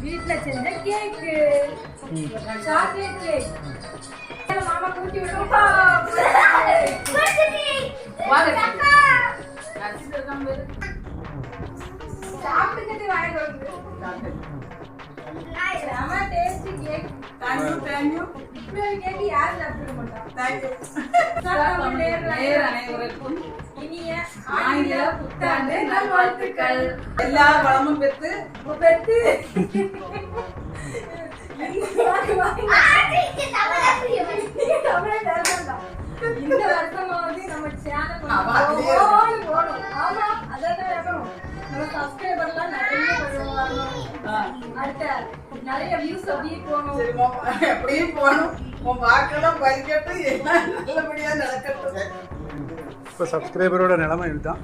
வீட்ல செஞ்ச கேக்கு chocolate cake மாமா கூட்டி விடுறோம் சாப்பிட்டுக்கிட்டு வாங்கி வந்து செம டேஸ்ட் கேக் தேங்க்யூ இப்படி ஒரு கேக் யாரும் சாப்பிட மாட்டாங்க தேங்க்யூ அனைவருக்கும் இனிய ஆங்கில புத்தாண்டு நல்வாழ்த்துக்கள். எல்லா வளமும் பெற்று இந்த வருஷமாவது நம்ம சேனல் போடும். ஆமா அதான் நம்ம சப்ஸ்கிரைபர்லாம் நிறைய அடுத்த நிறைய வியூஸ் அப்படியே போகணும். அப்படியே போகணும். உன் வாக்கெல்லாம் பறிக்கட்டும், எல்லாம் நல்லபடியா நடக்கட்டும். இப்போ சப்ஸ்கிரைபரோட நிலைமை இதுதான்.